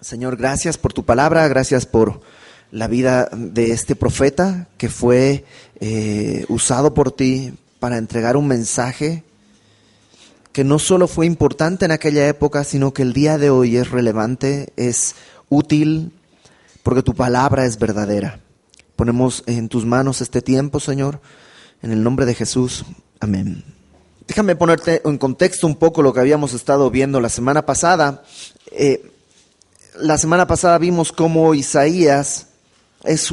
Señor, gracias por tu palabra, gracias por la vida de este profeta que fue usado por ti para entregar un mensaje que no solo fue importante en aquella época, sino que el día de hoy es relevante, es útil, porque tu palabra es verdadera. Ponemos en tus manos este tiempo, Señor, en el nombre de Jesús. Amén. Déjame ponerte en contexto un poco lo que habíamos estado viendo la semana pasada. La semana pasada vimos cómo Isaías es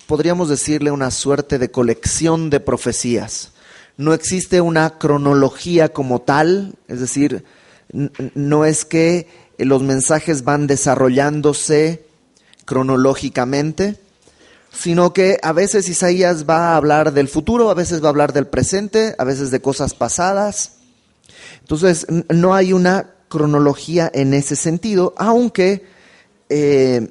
podríamos decirle, una suerte de colección de profecías. No existe una cronología como tal, es decir, no es que los mensajes van desarrollándose cronológicamente, sino que a veces Isaías va a hablar del futuro, a veces va a hablar del presente, a veces de cosas pasadas. Entonces, no hay una cronología en ese sentido, aunque el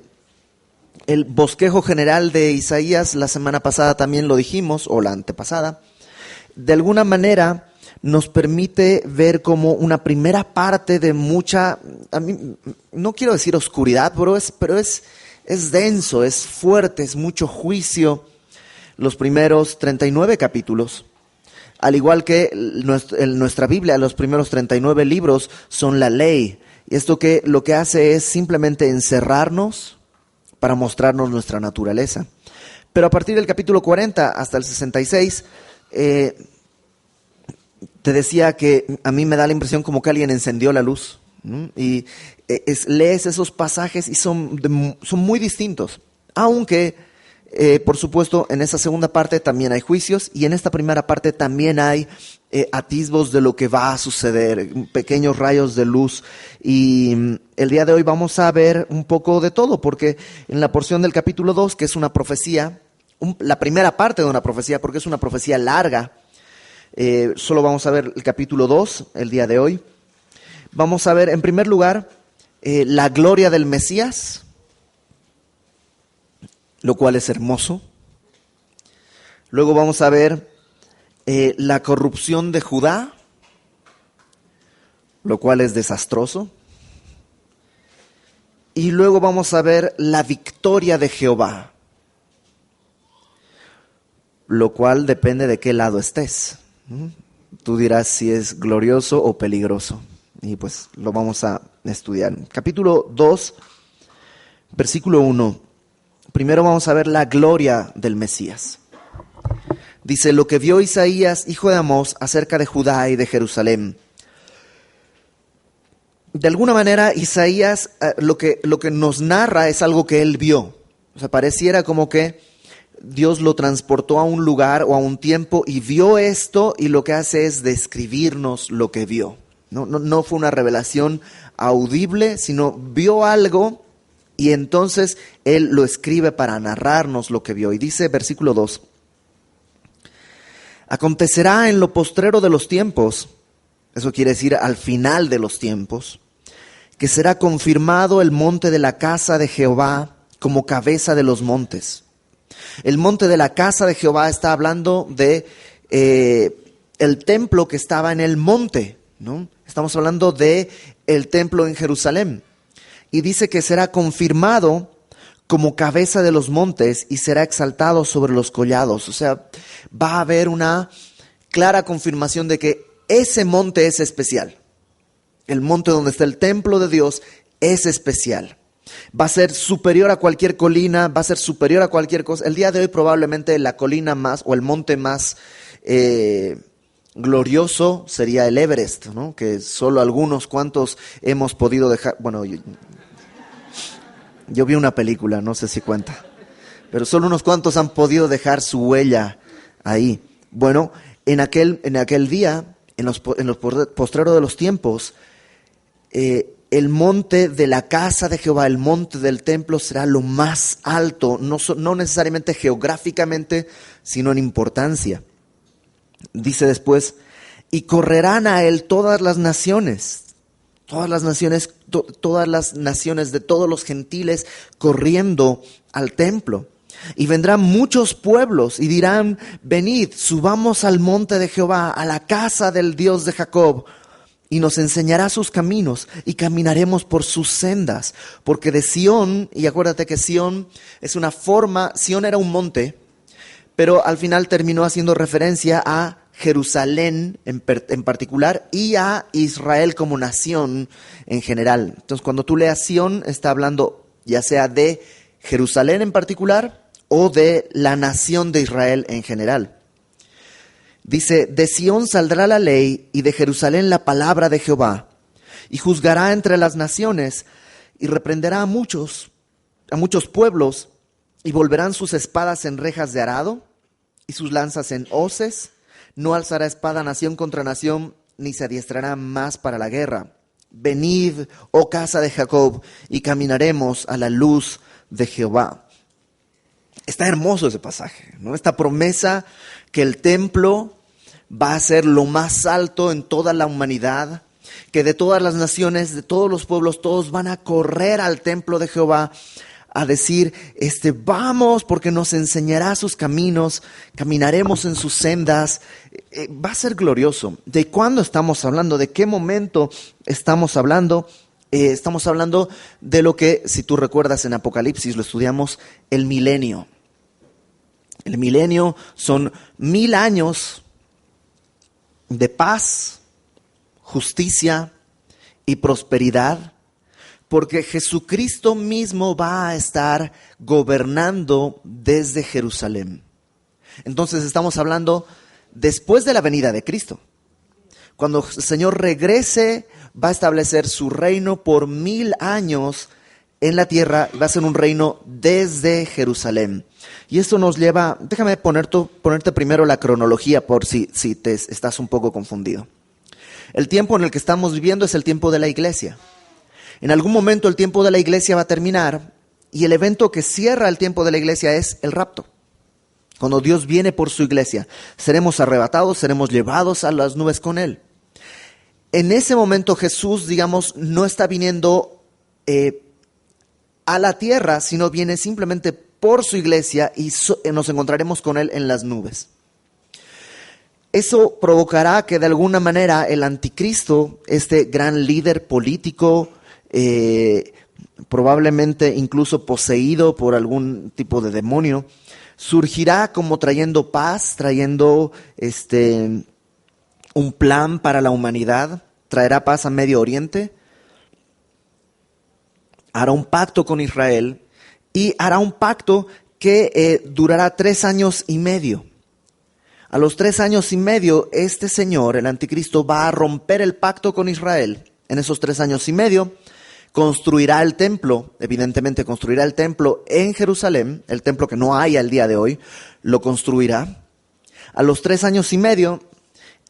bosquejo general de Isaías, la semana pasada también lo dijimos, o la antepasada, de alguna manera nos permite ver como una primera parte de mucha, a mí, no quiero decir oscuridad, pero es denso, es fuerte, es mucho juicio. Los primeros 39 capítulos, al igual que nuestra Biblia, los primeros 39 libros son la ley. Y esto lo que hace es simplemente encerrarnos para mostrarnos nuestra naturaleza. Pero a partir del capítulo 40 hasta el 66, te decía que a mí me da la impresión como que alguien encendió la luz, ¿no? Y lees esos pasajes y son muy distintos. Aunque, por supuesto, en esa segunda parte también hay juicios y en esta primera parte también hay atisbos de lo que va a suceder, pequeños rayos de luz. Y el día de hoy vamos a ver un poco de todo, porque en la porción del capítulo 2, que es una profecía, la primera parte de una profecía, porque es una profecía larga, solo vamos a ver el capítulo 2 el día de hoy. Vamos a ver, en primer lugar, la gloria del Mesías, lo cual es hermoso. Luego vamos a ver la corrupción de Judá, lo cual es desastroso. Y luego vamos a ver la victoria de Jehová, lo cual depende de qué lado estés. Tú dirás si es glorioso o peligroso. Y pues lo vamos a estudiar. Capítulo 2, versículo 1. Primero vamos a ver la gloria del Mesías. Dice, lo que vio Isaías, hijo de Amós, acerca de Judá y de Jerusalén. De alguna manera, Isaías lo que nos narra es algo que él vio. O sea, pareciera como que Dios lo transportó a un lugar o a un tiempo y vio esto, y lo que hace es describirnos lo que vio. No fue una revelación audible, sino vio algo y entonces él lo escribe para narrarnos lo que vio. Y dice, versículo 2, acontecerá en lo postrero de los tiempos, eso quiere decir al final de los tiempos, que será confirmado el monte de la casa de Jehová como cabeza de los montes. El monte de la casa de Jehová está hablando de el templo que estaba en el monte, ¿no? Estamos hablando de el templo en Jerusalén. Y dice que será confirmado como cabeza de los montes y será exaltado sobre los collados. O sea, va a haber una clara confirmación de que ese monte es especial. El monte donde está el templo de Dios es especial. Va a ser superior a cualquier colina, va a ser superior a cualquier cosa. El día de hoy probablemente la colina más o el monte más glorioso sería el Everest, ¿no? Que solo algunos cuantos hemos podido dejar. Bueno, yo vi una película, no sé si cuenta, pero solo unos cuantos han podido dejar su huella ahí. Bueno, en aquel día, en los postreros de los tiempos, el monte de la casa de Jehová, el monte del templo, será lo más alto, no necesariamente geográficamente, sino en importancia. Dice después, y correrán a él todas las naciones de todos los gentiles corriendo al templo. Y vendrán muchos pueblos y dirán, venid, subamos al monte de Jehová, a la casa del Dios de Jacob, y nos enseñará sus caminos y caminaremos por sus sendas. Porque de Sión, y acuérdate que Sión es una forma, Sión era un monte, pero al final terminó haciendo referencia a Jerusalén en particular y a Israel como nación en general. Entonces cuando tú leas Sión está hablando ya sea de Jerusalén en particular o de la nación de Israel en general. Dice, de Sión saldrá la ley y de Jerusalén la palabra de Jehová, y juzgará entre las naciones y reprenderá a muchos pueblos, y volverán sus espadas en rejas de arado y sus lanzas en hoces. No alzará espada nación contra nación, ni se adiestrará más para la guerra. Venid, oh casa de Jacob, y caminaremos a la luz de Jehová. Está hermoso ese pasaje, ¿no? Esta promesa que el templo va a ser lo más alto en toda la humanidad, que de todas las naciones, de todos los pueblos, todos van a correr al templo de Jehová a decir, vamos porque nos enseñará sus caminos, caminaremos en sus sendas. Va a ser glorioso. ¿De cuándo estamos hablando? ¿De qué momento estamos hablando? Estamos hablando de lo que, si tú recuerdas en Apocalipsis, lo estudiamos, el milenio. El milenio son 1000 años de paz, justicia y prosperidad, porque Jesucristo mismo va a estar gobernando desde Jerusalén. Entonces estamos hablando después de la venida de Cristo. Cuando el Señor regrese, va a establecer su reino por 1000 años en la tierra, va a ser un reino desde Jerusalén. Y esto nos lleva, déjame ponerte primero la cronología por si te estás un poco confundido. El tiempo en el que estamos viviendo es el tiempo de la iglesia. En algún momento el tiempo de la iglesia va a terminar y el evento que cierra el tiempo de la iglesia es el rapto. Cuando Dios viene por su iglesia, seremos arrebatados, seremos llevados a las nubes con Él. En ese momento Jesús, no está viniendo a la tierra, sino viene simplemente por su iglesia y nos encontraremos con Él en las nubes. Eso provocará que de alguna manera el anticristo, este gran líder político, probablemente incluso poseído por algún tipo de demonio, surgirá como trayendo paz, trayendo un plan para la humanidad, traerá paz a Medio Oriente, hará un pacto con Israel y hará un pacto que durará 3 años y medio. A los 3 años y medio, este señor, el anticristo, va a romper el pacto con Israel. En esos 3 años y medio, construirá el templo, evidentemente construirá el templo en Jerusalén, el templo que no hay al día de hoy, lo construirá. A los 3 años y medio,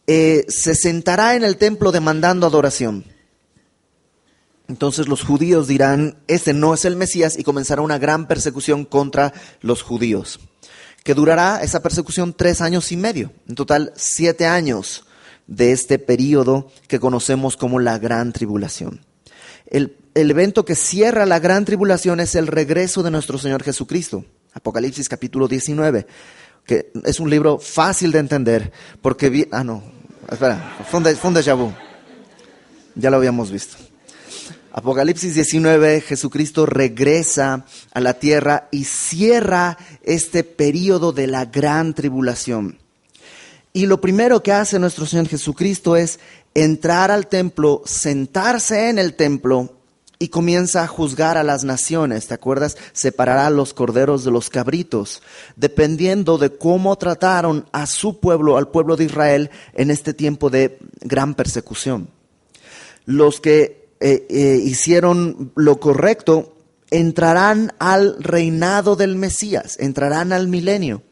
se sentará en el templo demandando adoración. Entonces los judíos dirán, este no es el Mesías, y comenzará una gran persecución contra los judíos, que durará esa persecución 3 años y medio. En total, 7 años de este período que conocemos como la Gran Tribulación. El evento que cierra la Gran Tribulación es el regreso de nuestro Señor Jesucristo. Apocalipsis capítulo 19, que es un libro fácil de entender, porque fue un déjà vu. Ya lo habíamos visto. Apocalipsis 19, Jesucristo regresa a la tierra y cierra este período de la Gran Tribulación. Y lo primero que hace nuestro Señor Jesucristo es entrar al templo, sentarse en el templo y comienza a juzgar a las naciones. ¿Te acuerdas? Separará a los corderos de los cabritos, dependiendo de cómo trataron a su pueblo, al pueblo de Israel, en este tiempo de gran persecución. Los que hicieron lo correcto entrarán al reinado del Mesías, entrarán al milenio.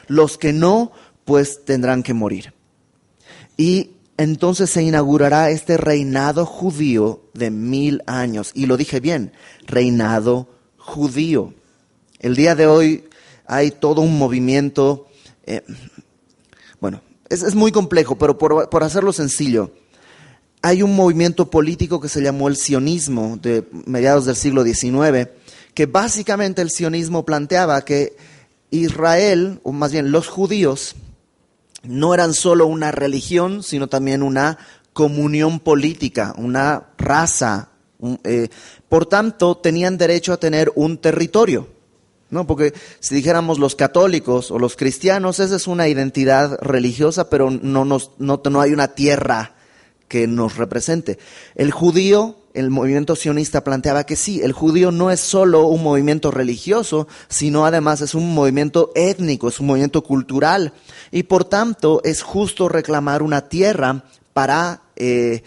Los que no, pues tendrán que morir. Y entonces se inaugurará este reinado judío de 1000 años. Y lo dije bien, reinado judío. El día de hoy hay todo un movimiento, es muy complejo, pero por hacerlo sencillo, hay un movimiento político que se llamó el sionismo de mediados del siglo XIX, que básicamente el sionismo planteaba que Israel, o más bien los judíos, no eran solo una religión, sino también una comunión política, una raza. Por tanto, tenían derecho a tener un territorio, ¿no? Porque si dijéramos los católicos o los cristianos, esa es una identidad religiosa, pero no hay una tierra que nos represente. El judío, el movimiento sionista planteaba que sí, el judío no es solo un movimiento religioso, sino además es un movimiento étnico, es un movimiento cultural, y por tanto es justo reclamar una tierra para el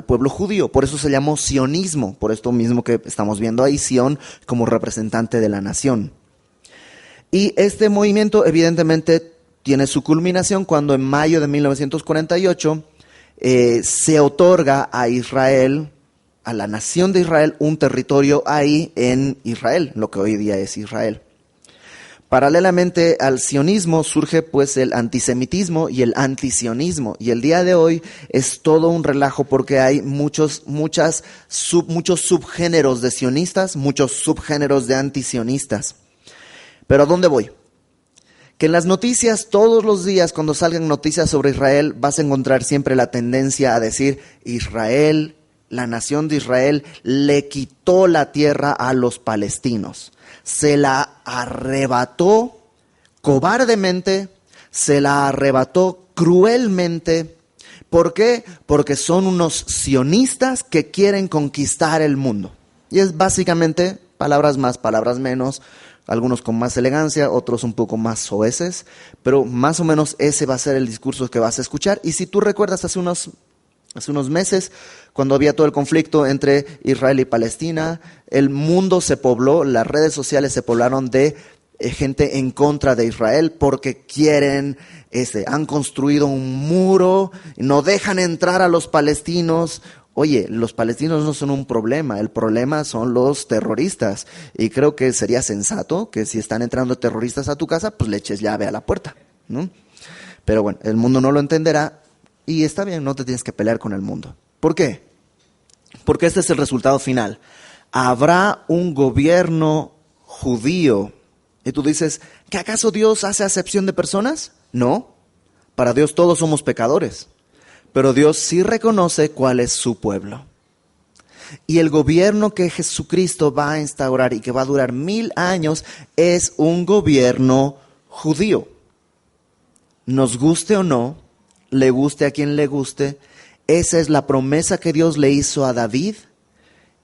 pueblo judío. Por eso se llamó sionismo, por esto mismo que estamos viendo ahí, Sión como representante de la nación. Y este movimiento evidentemente tiene su culminación cuando en mayo de 1948 se otorga a Israel, a la nación de Israel, un territorio ahí en Israel, lo que hoy día es Israel. Paralelamente al sionismo surge pues el antisemitismo y el antisionismo, y el día de hoy es todo un relajo porque hay muchos subgéneros de sionistas, muchos subgéneros de antisionistas. Pero ¿a dónde voy? Que en las noticias, todos los días cuando salgan noticias sobre Israel, vas a encontrar siempre la tendencia a decir Israel, la nación de Israel le quitó la tierra a los palestinos. Se la arrebató cobardemente, se la arrebató cruelmente. ¿Por qué? Porque son unos sionistas que quieren conquistar el mundo. Y es básicamente, palabras más, palabras menos, algunos con más elegancia, otros un poco más soeces, pero más o menos ese va a ser el discurso que vas a escuchar. Y si tú recuerdas hace unos meses, cuando había todo el conflicto entre Israel y Palestina, el mundo se pobló, las redes sociales se poblaron de gente en contra de Israel porque han construido un muro, no dejan entrar a los palestinos. Oye, los palestinos no son un problema, el problema son los terroristas. Y creo que sería sensato que si están entrando terroristas a tu casa, pues le eches llave a la puerta, ¿no? Pero bueno, el mundo no lo entenderá. Y está bien, no te tienes que pelear con el mundo. ¿Por qué? Porque este es el resultado final. Habrá un gobierno judío. Y tú dices, ¿que acaso Dios hace acepción de personas? No, para Dios todos somos pecadores. Pero Dios sí reconoce cuál es su pueblo. Y el gobierno que Jesucristo va a instaurar y que va a durar 1000 años es un gobierno judío. Nos guste o no, le guste a quien le guste, esa es la promesa que Dios le hizo a David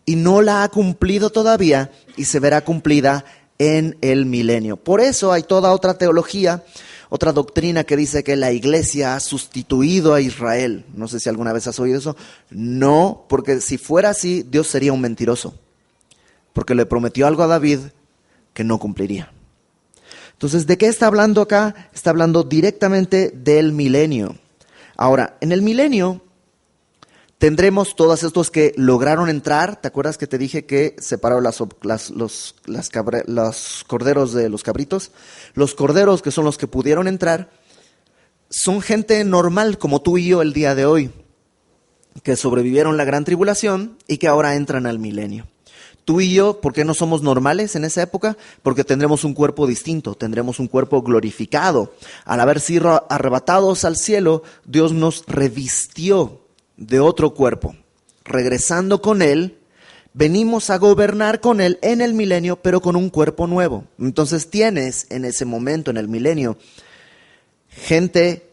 y no la ha cumplido todavía y se verá cumplida en el milenio. Por eso hay toda otra teología, otra doctrina que dice que la iglesia ha sustituido a Israel. No sé si alguna vez has oído eso. No, porque si fuera así, Dios sería un mentiroso, porque le prometió algo a David que no cumpliría. Entonces, ¿de qué está hablando acá? Está hablando directamente del milenio. Ahora, en el milenio tendremos todos estos que lograron entrar. ¿Te acuerdas que te dije que separaron los corderos de los cabritos? Los corderos, que son los que pudieron entrar, son gente normal como tú y yo el día de hoy, que sobrevivieron la gran tribulación y que ahora entran al milenio. Tú y yo, ¿por qué no somos normales en esa época? Porque tendremos un cuerpo distinto, tendremos un cuerpo glorificado. Al haber sido arrebatados al cielo, Dios nos revistió de otro cuerpo. Regresando con Él, venimos a gobernar con Él en el milenio, pero con un cuerpo nuevo. Entonces tienes en ese momento, en el milenio, gente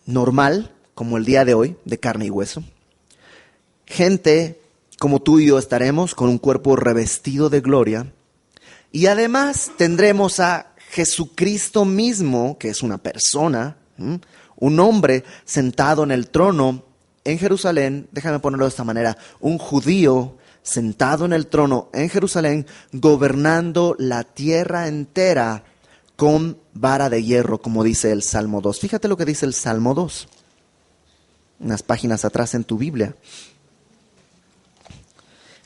normal, como el día de hoy, de carne y hueso. Gente como tú y yo estaremos, con un cuerpo revestido de gloria. Y además tendremos a Jesucristo mismo, que es una persona, un hombre sentado en el trono en Jerusalén. Déjame ponerlo de esta manera: un judío sentado en el trono en Jerusalén, gobernando la tierra entera con vara de hierro, como dice el Salmo 2. Fíjate lo que dice el Salmo 2, unas páginas atrás en tu Biblia.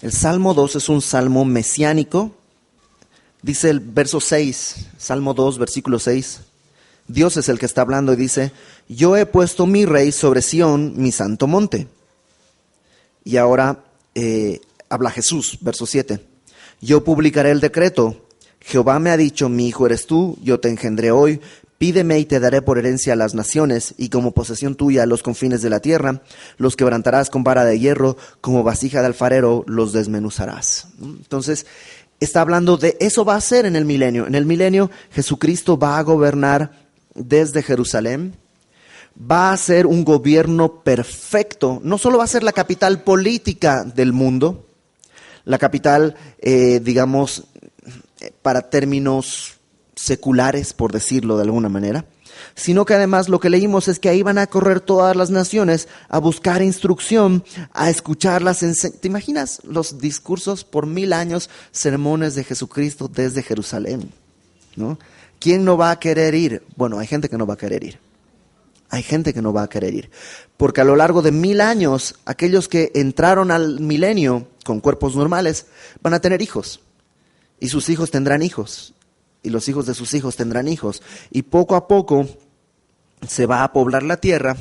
El Salmo 2 es un salmo mesiánico. Dice el verso 6, Salmo 2, versículo 6. Dios es el que está hablando y dice: yo he puesto mi rey sobre Sión, mi santo monte. Y ahora habla Jesús, verso 7. Yo publicaré el decreto. Jehová me ha dicho: mi hijo eres tú, yo te engendré hoy. Pídeme y te daré por herencia a las naciones, y como posesión tuya los confines de la tierra. Los quebrantarás con vara de hierro, como vasija de alfarero los desmenuzarás. Entonces, está hablando de eso va a ser en el milenio. En el milenio, Jesucristo va a gobernar desde Jerusalén. Va a ser un gobierno perfecto. No solo va a ser la capital política del mundo, la capital, digamos, para términos seculares, por decirlo de alguna manera, sino que además lo que leímos es que ahí van a correr todas las naciones a buscar instrucción, a escuchar las enseñanzas. ¿Te imaginas los discursos por 1000 años, sermones de Jesucristo desde Jerusalén? ¿No? ¿Quién no va a querer ir? Bueno, hay gente que no va a querer ir. Hay gente que no va a querer ir. Porque a lo largo de 1000 años, aquellos que entraron al milenio con cuerpos normales van a tener hijos. Y sus hijos tendrán hijos. Y los hijos de sus hijos tendrán hijos. Y poco a poco se va a poblar la tierra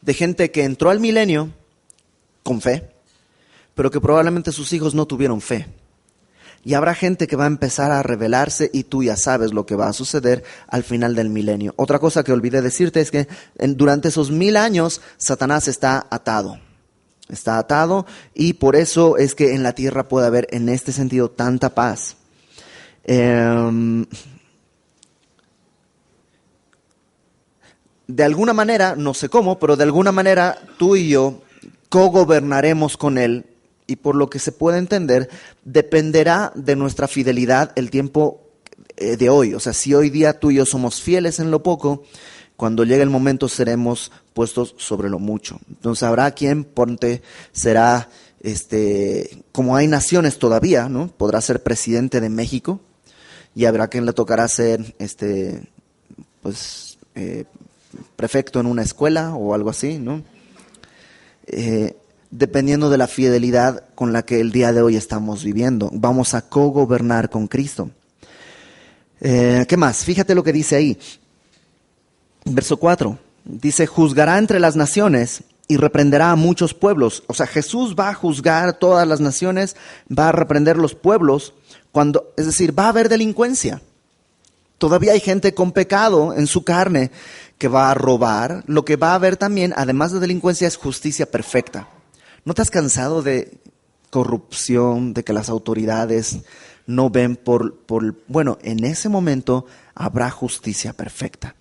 de gente que entró al milenio con fe, pero que probablemente sus hijos no tuvieron fe. Y habrá gente que va a empezar a rebelarse y tú ya sabes lo que va a suceder al final del milenio. Otra cosa que olvidé decirte es que durante esos 1000 años Satanás está atado. Está atado y por eso es que en la tierra puede haber en este sentido tanta paz. De alguna manera, no sé cómo, pero de alguna manera tú y yo cogobernaremos con Él, y por lo que se puede entender, dependerá de nuestra fidelidad el tiempo de hoy. O sea, si hoy día tú y yo somos fieles en lo poco, cuando llegue el momento seremos puestos sobre lo mucho. Entonces habrá quien será, como hay naciones todavía, ¿no? Podrá ser presidente de México. Y habrá quien le tocará ser prefecto en una escuela o algo así, ¿no? Dependiendo de la fidelidad con la que el día de hoy estamos viviendo. Vamos a cogobernar con Cristo. ¿Qué más? Fíjate lo que dice ahí. Verso 4. Dice, juzgará entre las naciones y reprenderá a muchos pueblos. O sea, Jesús va a juzgar todas las naciones, va a reprender los pueblos. Es decir, va a haber delincuencia. Todavía hay gente con pecado en su carne que va a robar. Lo que va a haber también, además de delincuencia, es justicia perfecta. ¿No te has cansado de corrupción, de que las autoridades no ven bueno, en ese momento habrá justicia perfecta.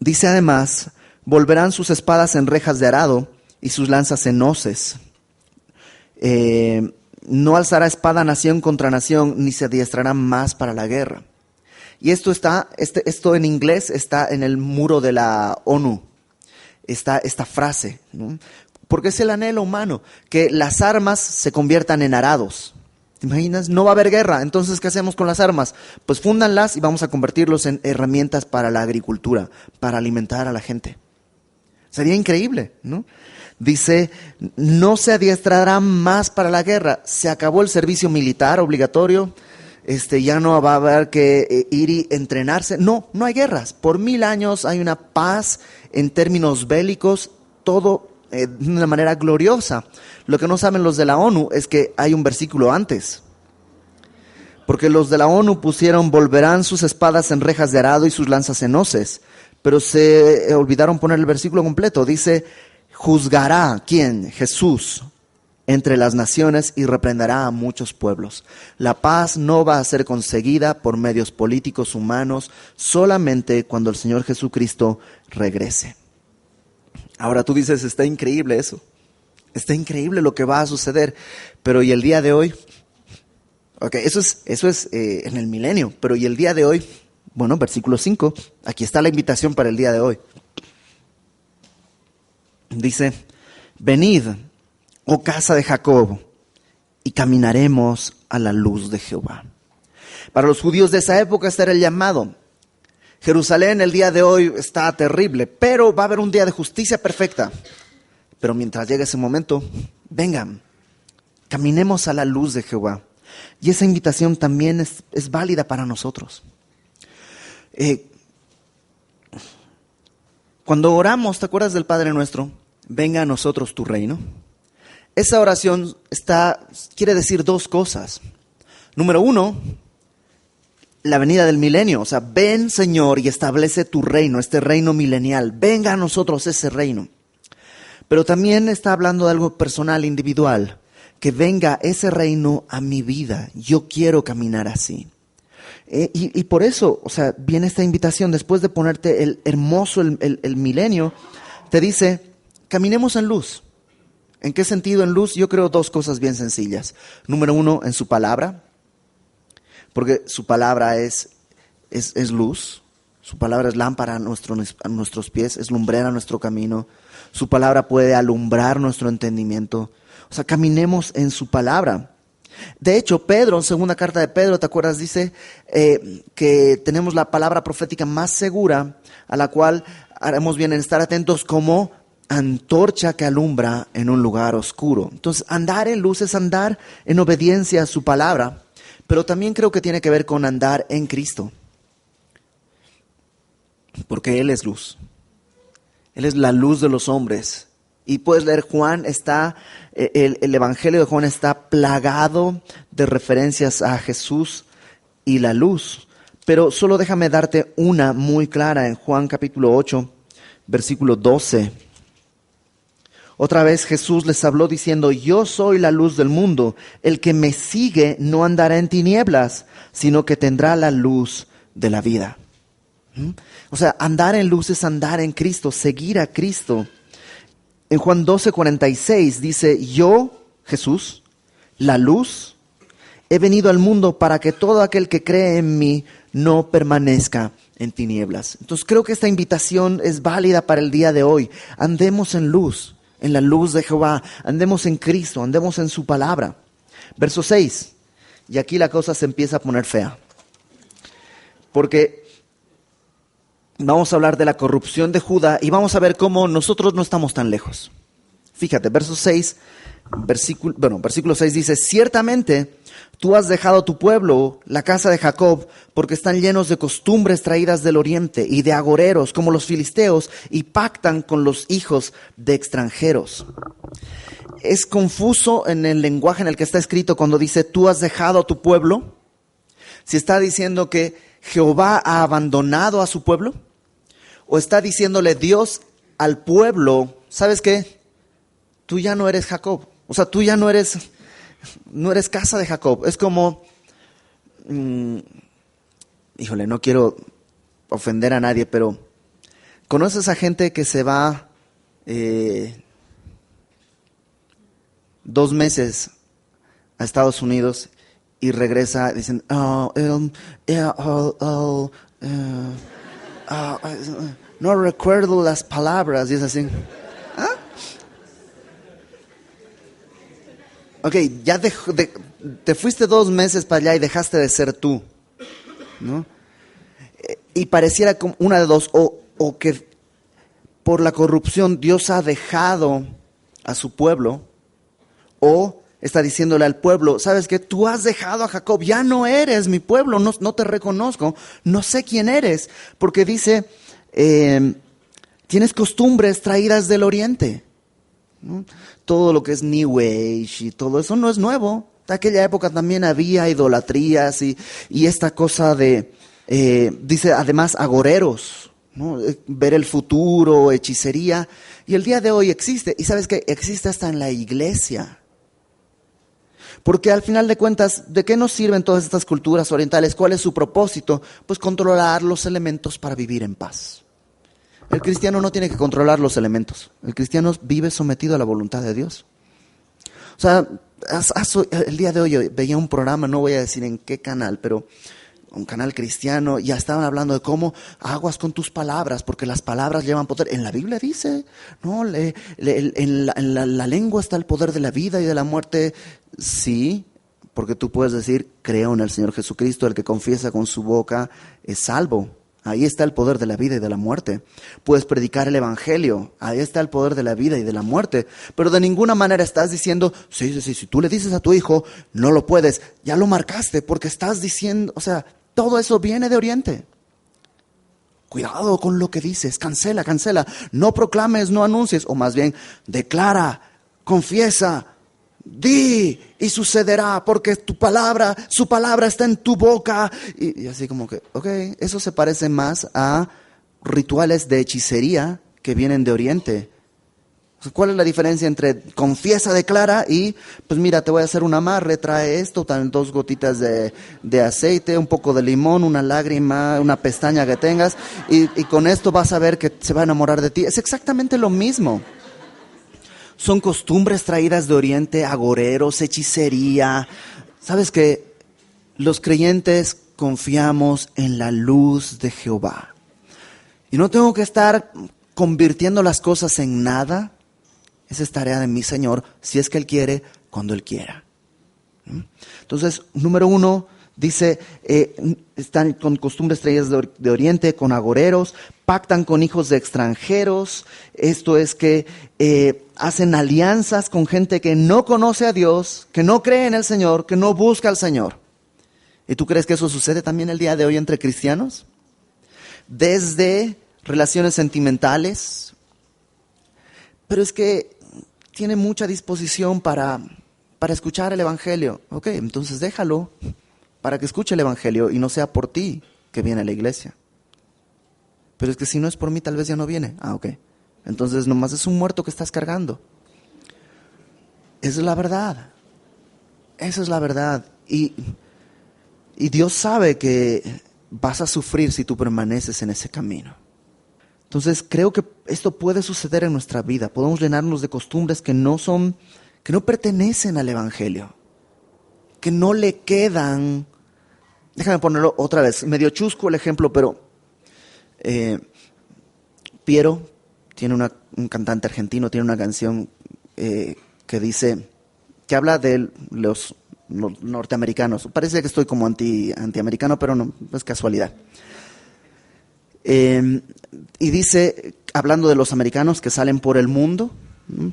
Dice además, volverán sus espadas en rejas de arado y sus lanzas en hoces. No alzará espada nación contra nación, ni se adiestrará más para la guerra. Y esto en inglés está en el muro de la ONU, está esta frase, ¿no? Porque es el anhelo humano, que las armas se conviertan en arados. ¿Te imaginas? No va a haber guerra, entonces ¿qué hacemos con las armas? Pues fúndanlas y vamos a convertirlos en herramientas para la agricultura, para alimentar a la gente. Sería increíble, ¿no? Dice, no se adiestrará más para la guerra. Se acabó el servicio militar obligatorio. Ya no va a haber que ir y entrenarse. No hay guerras. Por 1000 años hay una paz en términos bélicos, todo de una manera gloriosa. Lo que no saben los de la ONU es que hay un versículo antes. Porque los de la ONU pusieron, volverán sus espadas en rejas de arado y sus lanzas en hoces. Pero se olvidaron poner el versículo completo. Dice, juzgará, ¿quién? Jesús, entre las naciones y reprenderá a muchos pueblos. La paz no va a ser conseguida por medios políticos humanos, solamente cuando el Señor Jesucristo regrese. Ahora tú dices, está increíble eso. Está increíble lo que va a suceder. Pero ¿y el día de hoy? Ok, eso es en el milenio. Pero ¿y el día de hoy? Bueno, versículo 5. Aquí está la invitación para el día de hoy. Dice, venid, oh casa de Jacob, y caminaremos a la luz de Jehová. Para los judíos de esa época este era el llamado. Jerusalén el día de hoy está terrible, pero va a haber un día de justicia perfecta. Pero mientras llegue ese momento, vengan, caminemos a la luz de Jehová. Y esa invitación también es válida para nosotros. Cuando oramos, ¿te acuerdas del Padre Nuestro? Venga a nosotros tu reino. Esa oración quiere decir dos cosas. Número 1, la venida del milenio. O sea, ven, Señor, y establece tu reino, este reino milenial. Venga a nosotros ese reino. Pero también está hablando de algo personal, individual. Que venga ese reino a mi vida. Yo quiero caminar así. Y por eso, o sea, viene esta invitación, después de ponerte el hermoso, el milenio, te dice, caminemos en luz. ¿En qué sentido en luz? Yo creo dos cosas bien sencillas. Número uno, en su palabra, porque su palabra es luz. Su palabra es lámpara a nuestros pies, es lumbrera a nuestro camino. Su palabra puede alumbrar nuestro entendimiento. O sea, caminemos en su palabra. De hecho, Pedro, en segunda carta de Pedro, ¿te acuerdas? Dice que tenemos la palabra profética más segura, a la cual haremos bien en estar atentos como antorcha que alumbra en un lugar oscuro. Entonces, andar en luz es andar en obediencia a su palabra, pero también creo que tiene que ver con andar en Cristo. Porque Él es luz. Él es la luz de los hombres. Y puedes leer Juan, el Evangelio de Juan está plagado de referencias a Jesús y la luz. Pero solo déjame darte una muy clara en Juan capítulo 8, versículo 12. Otra vez Jesús les habló diciendo, yo soy la luz del mundo. El que me sigue no andará en tinieblas, sino que tendrá la luz de la vida. O sea, andar en luz es andar en Cristo, seguir a Cristo. En Juan 12:46 dice, yo, Jesús, la luz, he venido al mundo para que todo aquel que cree en mí no permanezca en tinieblas. Entonces creo que esta invitación es válida para el día de hoy. Andemos en luz, en la luz de Jehová, andemos en Cristo, andemos en su palabra. Verso 6, y aquí la cosa se empieza a poner fea. Porque vamos a hablar de la corrupción de Judá y vamos a ver cómo nosotros no estamos tan lejos. Fíjate, verso 6, versículo 6 dice, ciertamente tú has dejado tu pueblo, la casa de Jacob, porque están llenos de costumbres traídas del oriente y de agoreros como los filisteos y pactan con los hijos de extranjeros. Es confuso en el lenguaje en el que está escrito cuando dice tú has dejado a tu pueblo. Si está diciendo que Jehová ha abandonado a su pueblo, o está diciéndole Dios al pueblo, ¿sabes qué? Tú ya no eres Jacob. O sea, tú ya no eres casa de Jacob. Es como, híjole, no quiero ofender a nadie, pero ¿conoces a gente que se va 2 meses a Estados Unidos y regresa, dicen, no recuerdo las palabras, y es así. ¿Ah? Ok, ya te fuiste 2 meses para allá y dejaste de ser tú, ¿no? Y pareciera como una de dos, o que por la corrupción Dios ha dejado a su pueblo, o está diciéndole al pueblo, ¿sabes qué? Tú has dejado a Jacob, ya no eres mi pueblo, no te reconozco, no sé quién eres. Porque dice, tienes costumbres traídas del oriente, ¿no? Todo lo que es New Age y todo eso no es nuevo. En aquella época también había idolatrías y esta cosa de, dice además agoreros, ¿no? Ver el futuro, hechicería. Y el día de hoy existe, y ¿sabes qué? Existe hasta en la iglesia. Porque al final de cuentas, ¿de qué nos sirven todas estas culturas orientales? ¿Cuál es su propósito? Pues controlar los elementos para vivir en paz. El cristiano no tiene que controlar los elementos. El cristiano vive sometido a la voluntad de Dios. O sea, el día de hoy veía un programa, no voy a decir en qué canal, pero un canal cristiano, ya estaban hablando de cómo aguas con tus palabras, porque las palabras llevan poder. En la Biblia dice, ¿no? En la lengua está el poder de la vida y de la muerte. Sí, porque tú puedes decir, creo en el Señor Jesucristo, el que confiesa con su boca es salvo. Ahí está el poder de la vida y de la muerte. Puedes predicar el evangelio, ahí está el poder de la vida y de la muerte. Pero de ninguna manera estás diciendo, sí, si tú le dices a tu hijo, no lo puedes, ya lo marcaste, porque estás diciendo, o sea, todo eso viene de Oriente. Cuidado con lo que dices, cancela, no proclames, no anuncies, o más bien, declara, confiesa, Di y sucederá porque su palabra está en tu boca. Y así como que, ok, eso se parece más a rituales de hechicería que vienen de Oriente. ¿Cuál es la diferencia entre confiesa, declara y, pues mira, te voy a hacer un amarre, trae esto, 2 gotitas de aceite, un poco de limón, una lágrima, una pestaña que tengas, y con esto vas a ver que se va a enamorar de ti? Es exactamente lo mismo. Son costumbres traídas de Oriente, agoreros, hechicería. ¿Sabes qué? Los creyentes confiamos en la luz de Jehová. Y no tengo que estar convirtiendo las cosas en nada. Esa es tarea de mi Señor, si es que Él quiere, cuando Él quiera. Entonces, número 1, dice, están con costumbres traídas de Oriente, con agoreros, pactan con hijos de extranjeros. Esto es que hacen alianzas con gente que no conoce a Dios, que no cree en el Señor, que no busca al Señor. ¿Y tú crees que eso sucede también el día de hoy entre cristianos? Desde relaciones sentimentales, pero es que tiene mucha disposición para escuchar el Evangelio. Ok, entonces déjalo para que escuche el Evangelio y no sea por ti que viene a la iglesia. Pero es que si no es por mí, tal vez ya no viene. Ah, ok. Entonces nomás es un muerto que estás cargando. Esa es la verdad. Esa es la verdad. Y Dios sabe que vas a sufrir si tú permaneces en ese camino. Entonces creo que esto puede suceder en nuestra vida. Podemos llenarnos de costumbres que no pertenecen al Evangelio, que no le quedan. Déjame ponerlo otra vez, medio chusco el ejemplo, pero Piero tiene un cantante argentino, tiene una canción que dice, que habla de los norteamericanos. Parece que estoy como antiamericano, pero no, es casualidad. Y dice, hablando de los americanos que salen por el mundo, ¿no?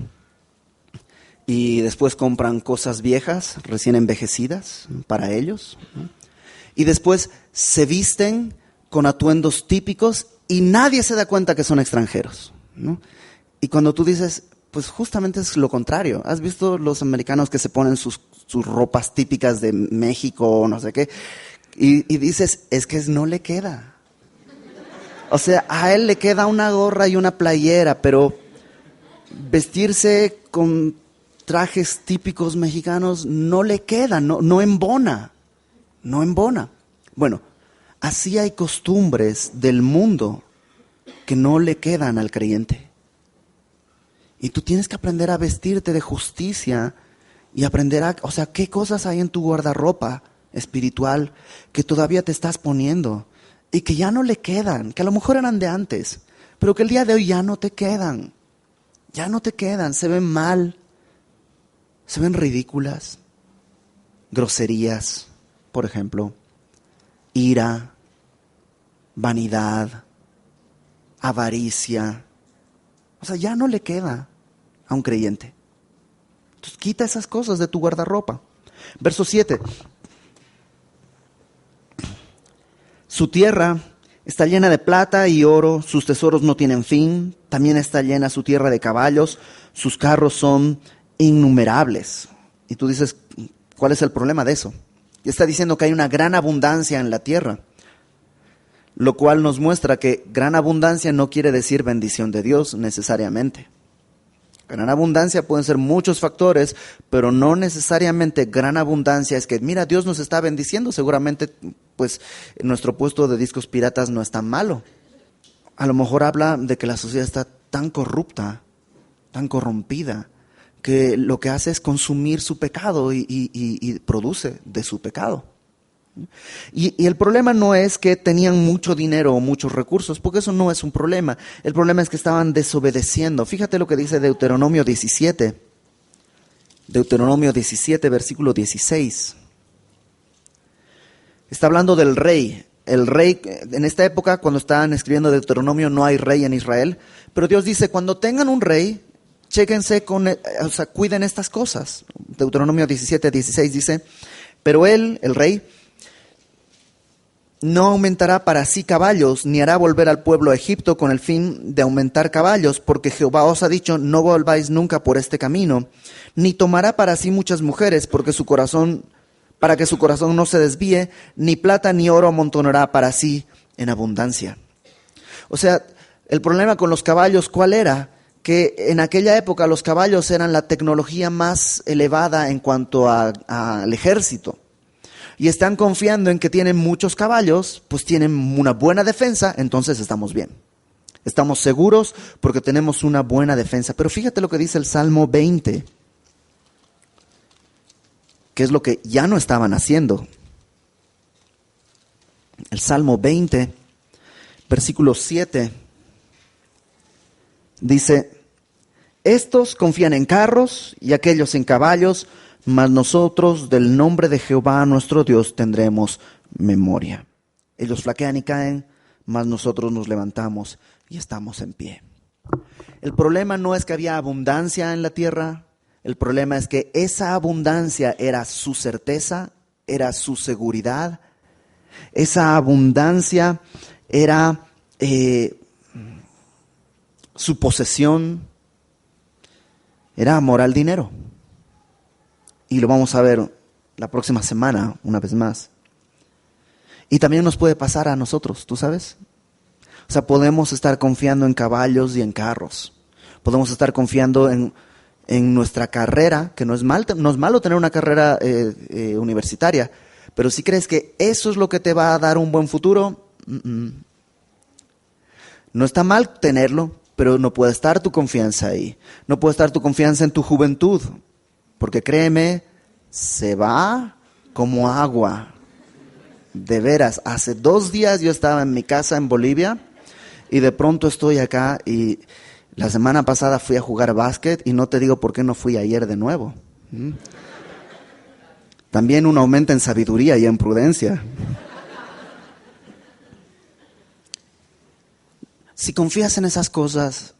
Y después compran cosas viejas, recién envejecidas para ellos, ¿no? Y después se visten con atuendos típicos y nadie se da cuenta que son extranjeros, ¿no? Y cuando tú dices, pues justamente es lo contrario. ¿Has visto los americanos que se ponen sus ropas típicas de México o no sé qué? Y dices, es que no le queda. O sea, a él le queda una gorra y una playera, pero vestirse con trajes típicos mexicanos no le queda, no embona. No embona. Bueno, así hay costumbres del mundo que no le quedan al creyente. Y tú tienes que aprender a vestirte de justicia y aprender o sea, qué cosas hay en tu guardarropa espiritual que todavía te estás poniendo y que ya no le quedan, que a lo mejor eran de antes, pero que el día de hoy ya no te quedan. Ya no te quedan, se ven mal, se ven ridículas, groserías, por ejemplo, ira, vanidad, avaricia. O sea, ya no le queda a un creyente. Entonces quita esas cosas de tu guardarropa. Verso 7. Su tierra está llena de plata y oro, sus tesoros no tienen fin. También está llena su tierra de caballos, sus carros son innumerables. Y tú dices, ¿cuál es el problema de eso? Y está diciendo que hay una gran abundancia en la tierra, lo cual nos muestra que gran abundancia no quiere decir bendición de Dios necesariamente. Gran abundancia pueden ser muchos factores, pero no necesariamente gran abundancia es que, mira, Dios nos está bendiciendo. Seguramente, pues, nuestro puesto de discos piratas no es tan malo. A lo mejor habla de que la sociedad está tan corrupta, tan corrompida, que lo que hace es consumir su pecado y produce de su pecado. Y el problema no es que tenían mucho dinero o muchos recursos, porque eso no es un problema. El problema es que estaban desobedeciendo. Fíjate lo que dice Deuteronomio 17. Deuteronomio 17, versículo 16. Está hablando del rey. El rey, en esta época, cuando estaban escribiendo Deuteronomio, no hay rey en Israel. Pero Dios dice, cuando tengan un rey, chéquense cuiden estas cosas. Deuteronomio 17, 16 dice, pero él, el rey, no aumentará para sí caballos, ni hará volver al pueblo a Egipto con el fin de aumentar caballos, porque Jehová os ha dicho, no volváis nunca por este camino, ni tomará para sí muchas mujeres, para que su corazón no se desvíe, ni plata ni oro amontonará para sí en abundancia. O sea, el problema con los caballos, ¿cuál era? Que en aquella época los caballos eran la tecnología más elevada en cuanto al ejército. Y están confiando en que tienen muchos caballos, pues tienen una buena defensa, entonces estamos bien. Estamos seguros porque tenemos una buena defensa. Pero fíjate lo que dice el Salmo 20, que es lo que ya no estaban haciendo. El Salmo 20, versículo 7, dice: estos confían en carros y aquellos en caballos, mas nosotros del nombre de Jehová nuestro Dios tendremos memoria. Ellos flaquean y caen, mas nosotros nos levantamos y estamos en pie. El problema no es que había abundancia en la tierra, el problema es que esa abundancia era su certeza, era su seguridad, esa abundancia era su posesión, era amor al dinero. Y lo vamos a ver la próxima semana, una vez más. Y también nos puede pasar a nosotros, ¿tú sabes? O sea, podemos estar confiando en caballos y en carros. Podemos estar confiando en nuestra carrera, que no es malo tener una carrera universitaria, pero si crees que eso es lo que te va a dar un buen futuro, no está mal tenerlo, pero no puede estar tu confianza ahí. No puede estar tu confianza en tu juventud. Porque créeme, se va como agua. De veras, hace 2 días yo estaba en mi casa en Bolivia y de pronto estoy acá y la semana pasada fui a jugar básquet y no te digo por qué no fui ayer de nuevo. También uno aumenta en sabiduría y en prudencia. Si confías en esas cosas,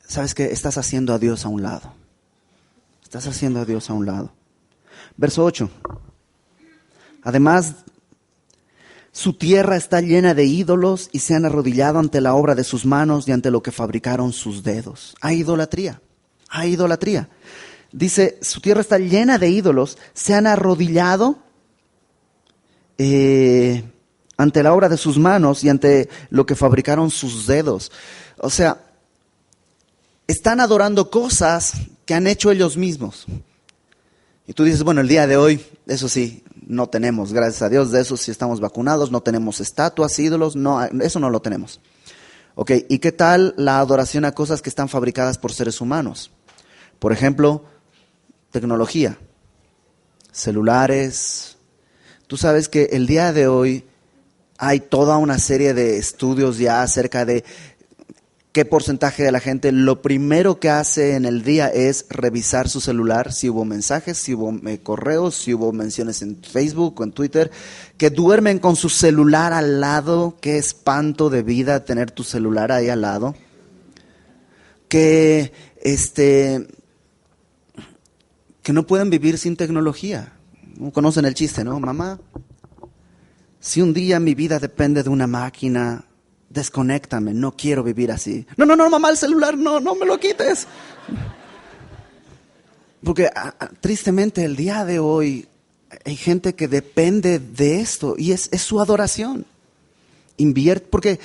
sabes que estás haciendo a Dios a un lado. Estás haciendo a Dios a un lado. Verso 8. Además, su tierra está llena de ídolos y se han arrodillado ante la obra de sus manos y ante lo que fabricaron sus dedos. Hay idolatría. Hay idolatría. Dice, su tierra está llena de ídolos, se han arrodillado ante la obra de sus manos y ante lo que fabricaron sus dedos. O sea, están adorando cosas que han hecho ellos mismos. Y tú dices, bueno, el día de hoy, eso sí, no tenemos, gracias a Dios, de eso sí estamos vacunados, no tenemos estatuas, ídolos, no, eso no lo tenemos. Ok, ¿y qué tal la adoración a cosas que están fabricadas por seres humanos? Por ejemplo, tecnología, celulares. Tú sabes que el día de hoy hay toda una serie de estudios ya acerca de qué porcentaje de la gente lo primero que hace en el día es revisar su celular, si hubo mensajes, si hubo correos, si hubo menciones en Facebook o en Twitter, que duermen con su celular al lado. Qué espanto de vida tener tu celular ahí al lado. Que no pueden vivir sin tecnología. Conocen el chiste, ¿no? Mamá, si un día mi vida depende de una máquina, desconéctame, no quiero vivir así. No, mamá, el celular, no me lo quites. Porque tristemente el día de hoy hay gente que depende de esto y es su adoración. Porque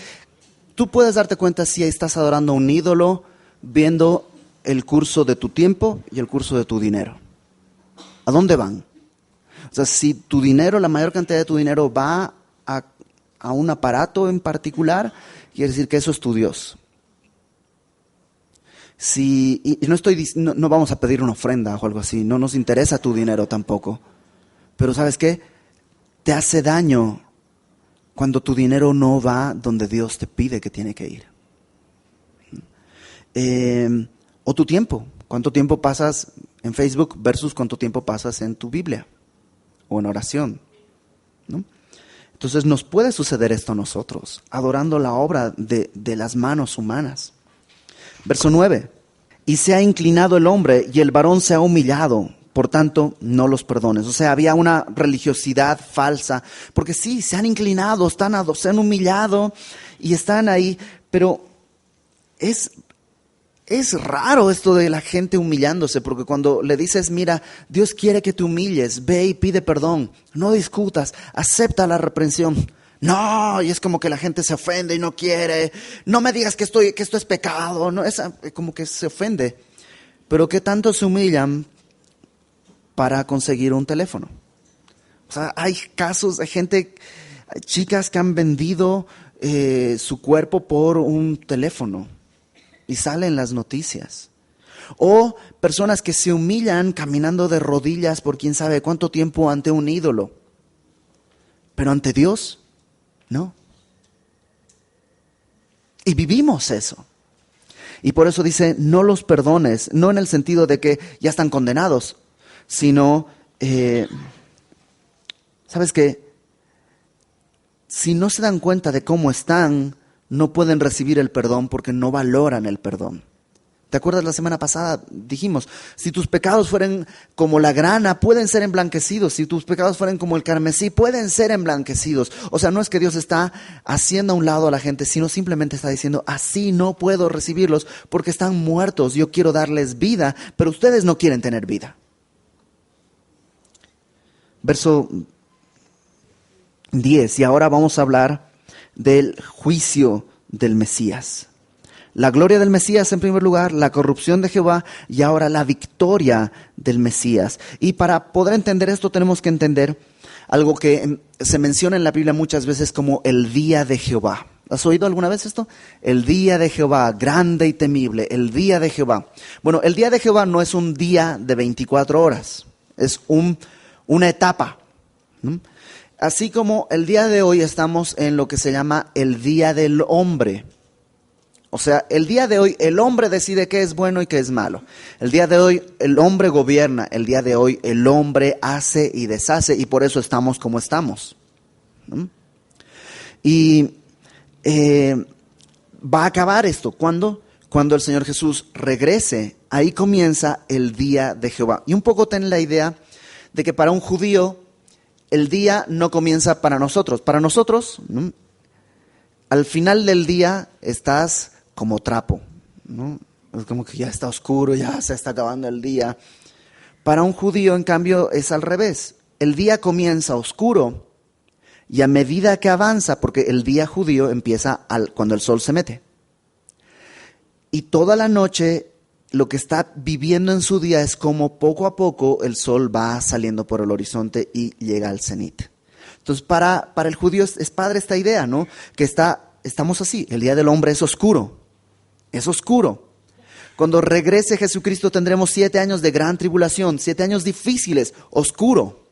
tú puedes darte cuenta si estás adorando a un ídolo viendo el curso de tu tiempo y el curso de tu dinero. ¿A dónde van? O sea, si tu dinero, la mayor cantidad de tu dinero va a un aparato en particular, quiere decir que eso es tu Dios. Y no vamos a pedir una ofrenda o algo así, no nos interesa tu dinero tampoco. Pero ¿sabes qué? Te hace daño cuando tu dinero no va donde Dios te pide que tiene que ir. O tu tiempo. ¿Cuánto tiempo pasas en Facebook versus cuánto tiempo pasas en tu Biblia o en oración? ¿No? Entonces nos puede suceder esto a nosotros, adorando la obra de las manos humanas. Verso 9. Y se ha inclinado el hombre y el varón se ha humillado. Por tanto, no los perdones. O sea, había una religiosidad falsa, porque sí, se han inclinado, se han humillado y están ahí, pero es raro esto de la gente humillándose, porque cuando le dices, mira, Dios quiere que te humilles, ve y pide perdón, no discutas, acepta la reprensión. No, y es como que la gente se ofende y no quiere, no me digas que esto es pecado, no, es como que se ofende. Pero ¿qué tanto se humillan para conseguir un teléfono? O sea, hay casos de gente, chicas que han vendido su cuerpo por un teléfono y salen las noticias. O personas que se humillan caminando de rodillas por quién sabe cuánto tiempo ante un ídolo. Pero ante Dios, no. Y vivimos eso. Y por eso dice, no los perdones, no en el sentido de que ya están condenados, sino, ¿sabes qué? Si no se dan cuenta de cómo están, no pueden recibir el perdón porque no valoran el perdón. ¿Te acuerdas la semana pasada? Dijimos, si tus pecados fueran como la grana, pueden ser emblanquecidos. Si tus pecados fueran como el carmesí, pueden ser emblanquecidos. O sea, no es que Dios está haciendo a un lado a la gente, sino simplemente está diciendo, así no puedo recibirlos porque están muertos. Yo quiero darles vida, pero ustedes no quieren tener vida. Verso 10, y ahora vamos a hablar del juicio del Mesías. La gloria del Mesías en primer lugar, la corrupción de Jehová y ahora la victoria del Mesías. Y para poder entender esto tenemos que entender algo que se menciona en la Biblia muchas veces como el día de Jehová. ¿Has oído alguna vez esto? El día de Jehová, grande y temible, el día de Jehová. Bueno, el día de Jehová no es un día de 24 horas, es una etapa. Así como el día de hoy estamos en lo que se llama el día del hombre. O sea, el día de hoy el hombre decide qué es bueno y qué es malo. El día de hoy el hombre gobierna. El día de hoy el hombre hace y deshace y por eso estamos como estamos. Y va a acabar esto. ¿Cuándo? Cuando el Señor Jesús regrese. Ahí comienza el día de Jehová. Y un poco ten la idea de que para un judío el día no comienza para nosotros. Para nosotros, al final del día estás como trapo, ¿no? Es como que ya está oscuro, ya se está acabando el día. Para un judío, en cambio, es al revés. El día comienza oscuro y a medida que avanza, porque el día judío empieza cuando el sol se mete. Y toda la noche lo que está viviendo en su día es como poco a poco el sol va saliendo por el horizonte y llega al cenit. Entonces, para el judío es padre esta idea, ¿no? Que estamos así, el día del hombre es oscuro. Es oscuro. Cuando regrese Jesucristo tendremos 7 años de gran tribulación, 7 años difíciles, oscuro.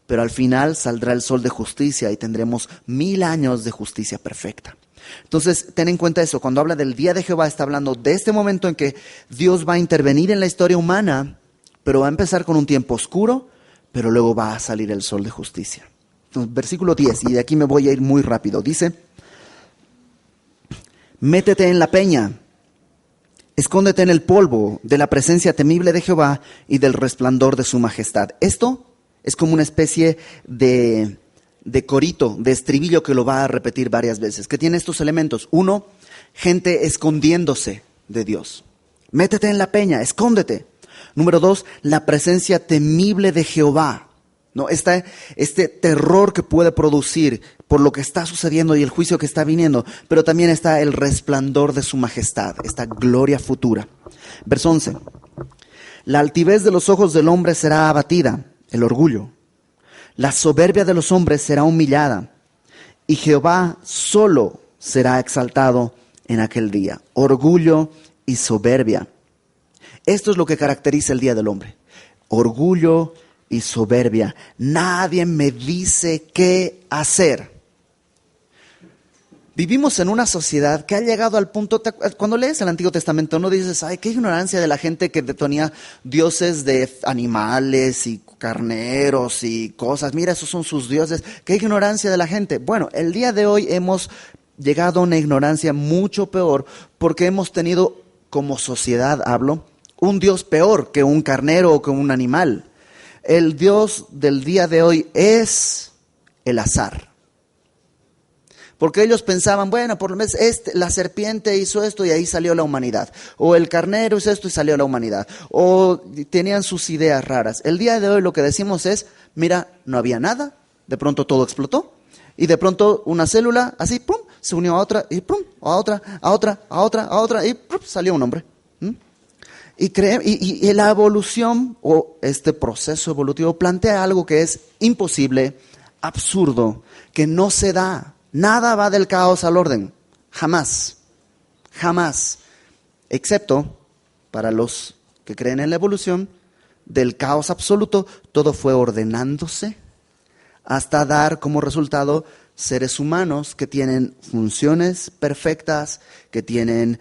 Pero al final saldrá el sol de justicia y tendremos 1000 años de justicia perfecta. Entonces, ten en cuenta eso. Cuando habla del día de Jehová, está hablando de este momento en que Dios va a intervenir en la historia humana, pero va a empezar con un tiempo oscuro, pero luego va a salir el sol de justicia. Entonces, versículo 10, y de aquí me voy a ir muy rápido. Dice, métete en la peña, escóndete en el polvo de la presencia temible de Jehová y del resplandor de su majestad. Esto es como una especie de corito, de estribillo que lo va a repetir varias veces, que tiene estos elementos. 1, gente escondiéndose de Dios. Métete en la peña, escóndete. Número 2, la presencia temible de Jehová. ¿No? Este terror que puede producir por lo que está sucediendo y el juicio que está viniendo, pero también está el resplandor de su majestad, esta gloria futura. Verso 11. La altivez de los ojos del hombre será abatida, el orgullo. La soberbia de los hombres será humillada, y Jehová solo será exaltado en aquel día. Orgullo y soberbia. Esto es lo que caracteriza el día del hombre. Orgullo y soberbia. Nadie me dice qué hacer. Vivimos en una sociedad que ha llegado al punto, cuando lees el Antiguo Testamento, no dices, ay, qué ignorancia de la gente que tenía dioses de animales y carneros y cosas. Mira, esos son sus dioses. Qué ignorancia de la gente. Bueno, el día de hoy hemos llegado a una ignorancia mucho peor porque hemos tenido, como sociedad hablo, un Dios peor que un carnero o que un animal. el Dios del día de hoy es el azar. Porque ellos pensaban, bueno, por lo menos la serpiente hizo esto y ahí salió la humanidad. O el carnero hizo esto y salió la humanidad. O tenían sus ideas raras. El día de hoy lo que decimos es, mira, no había nada, de pronto todo explotó. Y de pronto una célula, así, pum, se unió a otra, y pum, a otra, y pum, salió un hombre. Y la evolución, o este proceso evolutivo, plantea algo que es imposible, absurdo, que no se da. Nada va del caos al orden, jamás, jamás, excepto para los que creen en la evolución, del caos absoluto, todo fue ordenándose hasta dar como resultado seres humanos que tienen funciones perfectas, que tienen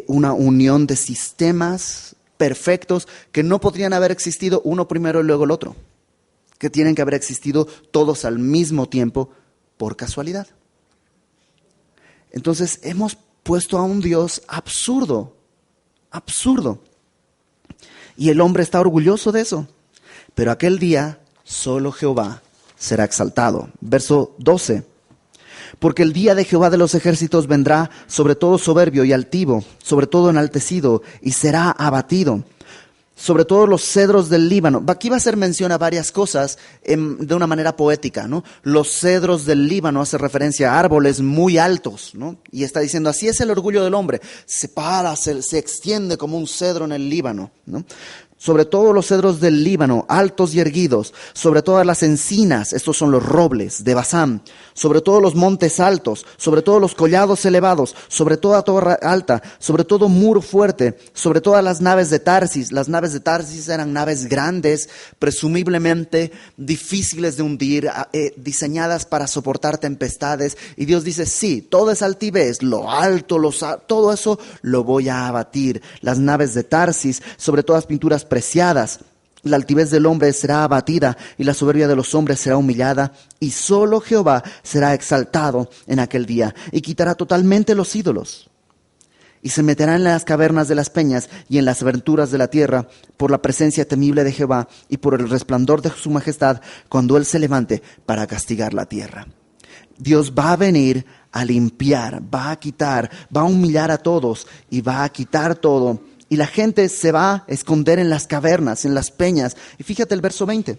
una unión de sistemas perfectos, que no podrían haber existido uno primero y luego el otro, que tienen que haber existido todos al mismo tiempo por casualidad. Entonces hemos puesto a un Dios absurdo, absurdo. Y el hombre está orgulloso de eso. Pero aquel día solo Jehová será exaltado. Verso 12. Porque el día de Jehová de los ejércitos vendrá sobre todo soberbio y altivo, sobre todo enaltecido, y será abatido. Sobre todo los cedros del Líbano. Aquí va a hacer mención a varias cosas de una manera poética, ¿no? Los cedros del Líbano hace referencia a árboles muy altos, ¿no? Y está diciendo, así es el orgullo del hombre. Se para, se extiende como un cedro en el Líbano, ¿no? Sobre todo los cedros del Líbano, altos y erguidos, sobre todas las encinas, estos son los robles de Basán, sobre todos los montes altos, sobre todos los collados elevados, sobre toda torre alta, sobre todo muro fuerte, sobre todas las naves de Tarsis. Las naves de Tarsis eran naves grandes, presumiblemente difíciles de hundir, diseñadas para soportar tempestades. Y Dios dice, sí, toda esa altivez, lo alto, todo eso lo voy a abatir. Las naves de Tarsis, sobre todas pinturas preciadas. La altivez del hombre será abatida y la soberbia de los hombres será humillada, y solo Jehová será exaltado en aquel día y quitará totalmente los ídolos. Y se meterá en las cavernas de las peñas y en las aventuras de la tierra por la presencia temible de Jehová y por el resplandor de su majestad cuando Él se levante para castigar la tierra. Dios va a venir a limpiar, va a quitar, va a humillar a todos y va a quitar todo. Y la gente se va a esconder en las cavernas, en las peñas. Y fíjate el verso 20.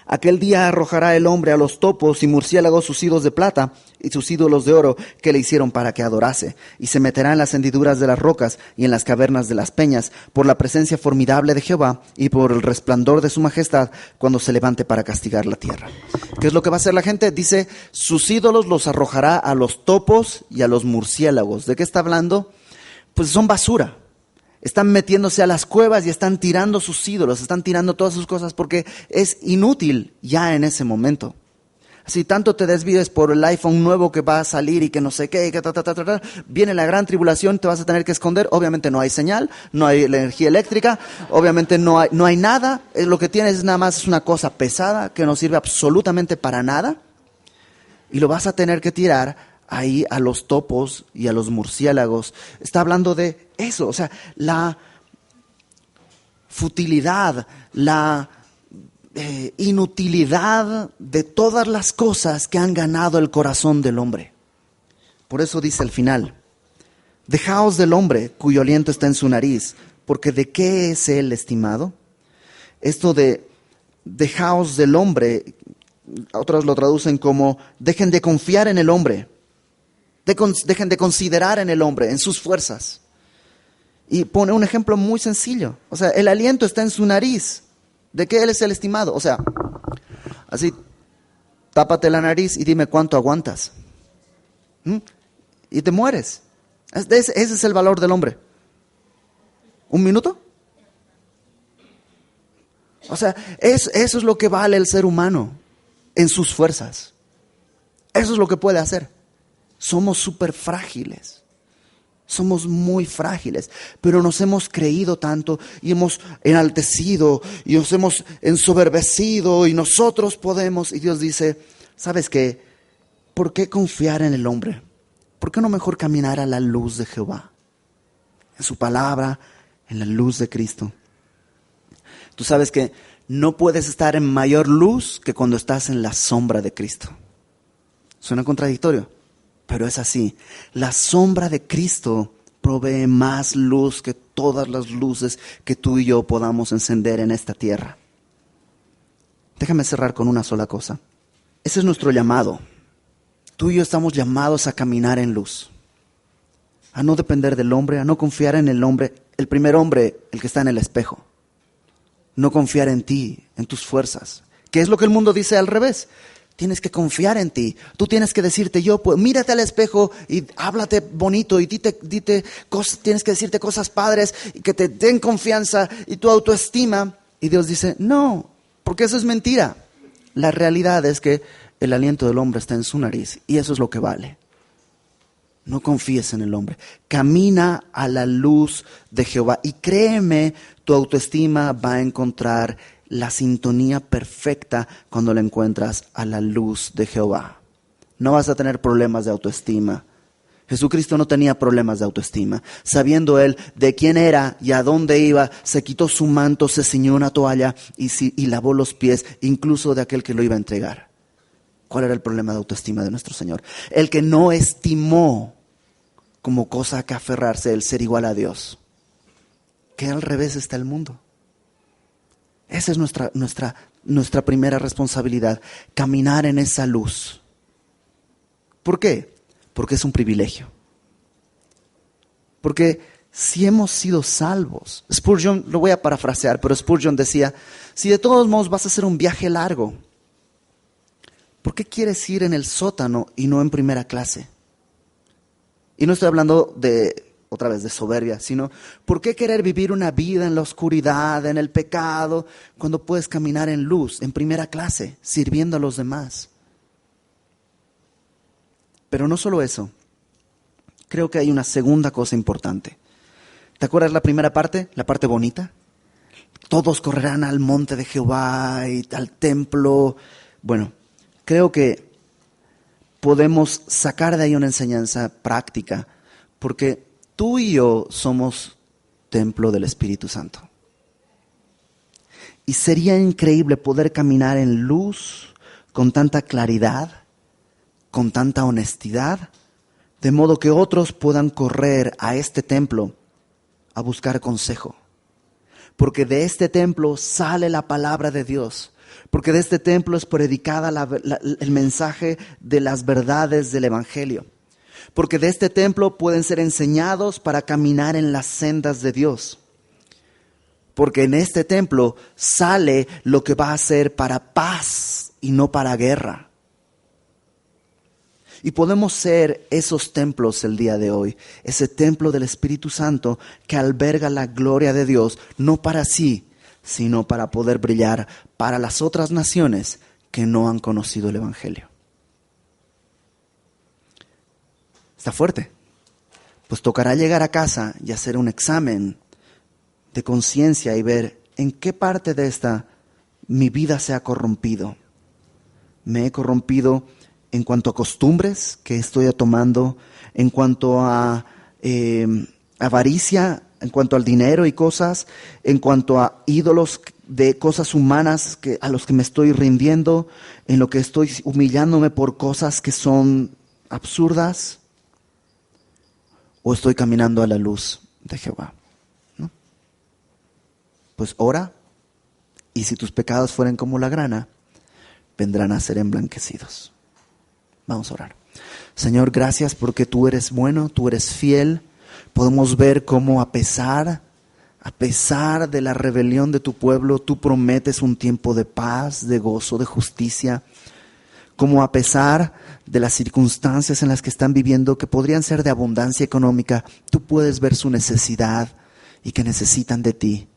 Aquel día arrojará el hombre a los topos y murciélagos sus ídolos de plata y sus ídolos de oro que le hicieron para que adorase. Y se meterá en las hendiduras de las rocas y en las cavernas de las peñas por la presencia formidable de Jehová y por el resplandor de su majestad cuando se levante para castigar la tierra. ¿Qué es lo que va a hacer la gente? Dice, sus ídolos los arrojará a los topos y a los murciélagos. ¿De qué está hablando? Pues son basura. Están metiéndose a las cuevas y están tirando sus ídolos, están tirando todas sus cosas porque es inútil ya en ese momento. Si tanto te desvíes por el iPhone nuevo que va a salir y que no sé qué, viene la gran tribulación, te vas a tener que esconder. Obviamente no hay señal, no hay energía eléctrica, obviamente no hay nada. Lo que tienes nada más es una cosa pesada que no sirve absolutamente para nada. Y lo vas a tener que tirar ahí a los topos y a los murciélagos. Está hablando de eso, o sea, la futilidad, la inutilidad de todas las cosas que han ganado el corazón del hombre. Por eso dice al final, dejaos del hombre cuyo aliento está en su nariz, porque ¿de qué es él estimado? Esto de dejaos del hombre, otros lo traducen como dejen de confiar en el hombre. Dejen de considerar en el hombre, en sus fuerzas. Y pone un ejemplo muy sencillo. O sea, el aliento está en su nariz. ¿De qué él es el estimado? O sea, así, tápate la nariz y dime cuánto aguantas. Y te mueres. Ese es el valor del hombre. ¿Un minuto? O sea, eso es lo que vale el ser humano en sus fuerzas. Eso es lo que puede hacer. Somos súper frágiles, somos muy frágiles, pero nos hemos creído tanto y hemos enaltecido y nos hemos ensoberbecido y nosotros podemos. Y Dios dice, ¿sabes qué? ¿Por qué confiar en el hombre? ¿Por qué no mejor caminar a la luz de Jehová? En su palabra, en la luz de Cristo. Tú sabes que no puedes estar en mayor luz que cuando estás en la sombra de Cristo. Suena contradictorio, pero es así. La sombra de Cristo provee más luz que todas las luces que tú y yo podamos encender en esta tierra. Déjame cerrar con una sola cosa. Ese es nuestro llamado. Tú y yo estamos llamados a caminar en luz, a no depender del hombre, a no confiar en el hombre, el primer hombre, el que está en el espejo. No confiar en ti, en tus fuerzas. ¿Qué es lo que el mundo dice al revés? Tienes que confiar en ti. Tú tienes que decirte, mírate al espejo y háblate bonito y dite cosas, tienes que decirte cosas padres y que te den confianza y tu autoestima. Y Dios dice, no, porque eso es mentira. La realidad es que el aliento del hombre está en su nariz y eso es lo que vale. No confíes en el hombre. Camina a la luz de Jehová y créeme, tu autoestima va a encontrar la sintonía perfecta cuando la encuentras a la luz de Jehová. No vas a tener problemas de autoestima. Jesucristo no tenía problemas de autoestima. Sabiendo él de quién era y a dónde iba, se quitó su manto, se ciñó una toalla y lavó los pies, incluso de aquel que lo iba a entregar. ¿Cuál era el problema de autoestima de nuestro Señor? El que no estimó como cosa que aferrarse el ser igual a Dios. Que al revés está el mundo. Esa es nuestra primera responsabilidad, caminar en esa luz. ¿Por qué? Porque es un privilegio. Porque si hemos sido salvos, Spurgeon, lo voy a parafrasear, pero Spurgeon decía, si de todos modos vas a hacer un viaje largo, ¿por qué quieres ir en el sótano y no en primera clase? Y no estoy hablando otra vez de soberbia, sino ¿por qué querer vivir una vida en la oscuridad, en el pecado, cuando puedes caminar en luz, en primera clase, sirviendo a los demás? Pero no solo eso, creo que hay una segunda cosa importante. ¿Te acuerdas la primera parte, la parte bonita? Todos correrán al monte de Jehová y al templo. Bueno, creo que podemos sacar de ahí una enseñanza práctica, porque tú y yo somos templo del Espíritu Santo. Y sería increíble poder caminar en luz con tanta claridad, con tanta honestidad, de modo que otros puedan correr a este templo a buscar consejo. Porque de este templo sale la palabra de Dios. Porque de este templo es predicada el mensaje de las verdades del Evangelio. Porque de este templo pueden ser enseñados para caminar en las sendas de Dios. Porque en este templo sale lo que va a ser para paz y no para guerra. Y podemos ser esos templos el día de hoy, ese templo del Espíritu Santo que alberga la gloria de Dios, no para sí, sino para poder brillar para las otras naciones que no han conocido el Evangelio. Está fuerte. Pues tocará llegar a casa y hacer un examen de conciencia y ver en qué parte de esta mi vida se ha corrompido. Me he corrompido en cuanto a costumbres que estoy tomando, en cuanto a avaricia, en cuanto al dinero y cosas, en cuanto a ídolos de cosas humanas a los que me estoy rindiendo, en lo que estoy humillándome por cosas que son absurdas. ¿O estoy caminando a la luz de Jehová? ¿No? Pues ora, y si tus pecados fueren como la grana, vendrán a ser emblanquecidos. Vamos a orar. Señor, gracias porque tú eres bueno, tú eres fiel. Podemos ver cómo a pesar de la rebelión de tu pueblo, tú prometes un tiempo de paz, de gozo, de justicia. Como a pesar de las circunstancias en las que están viviendo, que podrían ser de abundancia económica, tú puedes ver su necesidad y que necesitan de ti.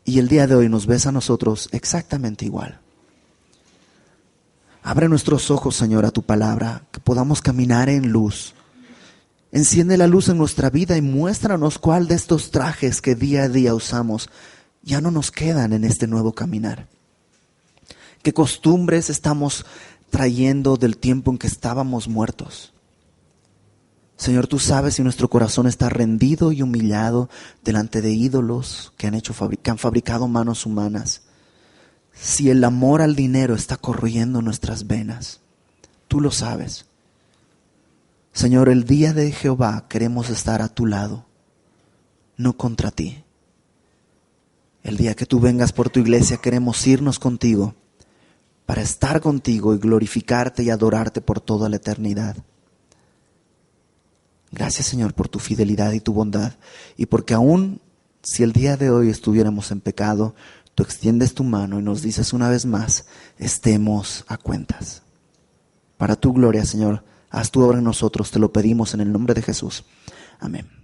Y el día de hoy nos ves a nosotros exactamente igual. Abre nuestros ojos, Señor, a tu palabra, que podamos caminar en luz. Enciende la luz en nuestra vida y muéstranos cuál de estos trajes que día a día usamos ya no nos quedan en este nuevo caminar. ¿Qué costumbres estamos trayendo del tiempo en que estábamos muertos? Señor, tú sabes si nuestro corazón está rendido y humillado delante de ídolos que han fabricado manos humanas. si el amor al dinero está corroyendo nuestras venas. Tú lo sabes. Señor, el día de Jehová queremos estar a tu lado, no contra ti. El día que tú vengas por tu iglesia queremos irnos contigo para estar contigo y glorificarte y adorarte por toda la eternidad. Gracias, Señor, por tu fidelidad y tu bondad, y porque aún si el día de hoy estuviéramos en pecado, tú extiendes tu mano y nos dices una vez más, estemos a cuentas. Para tu gloria, Señor, haz tu obra en nosotros, te lo pedimos en el nombre de Jesús. Amén.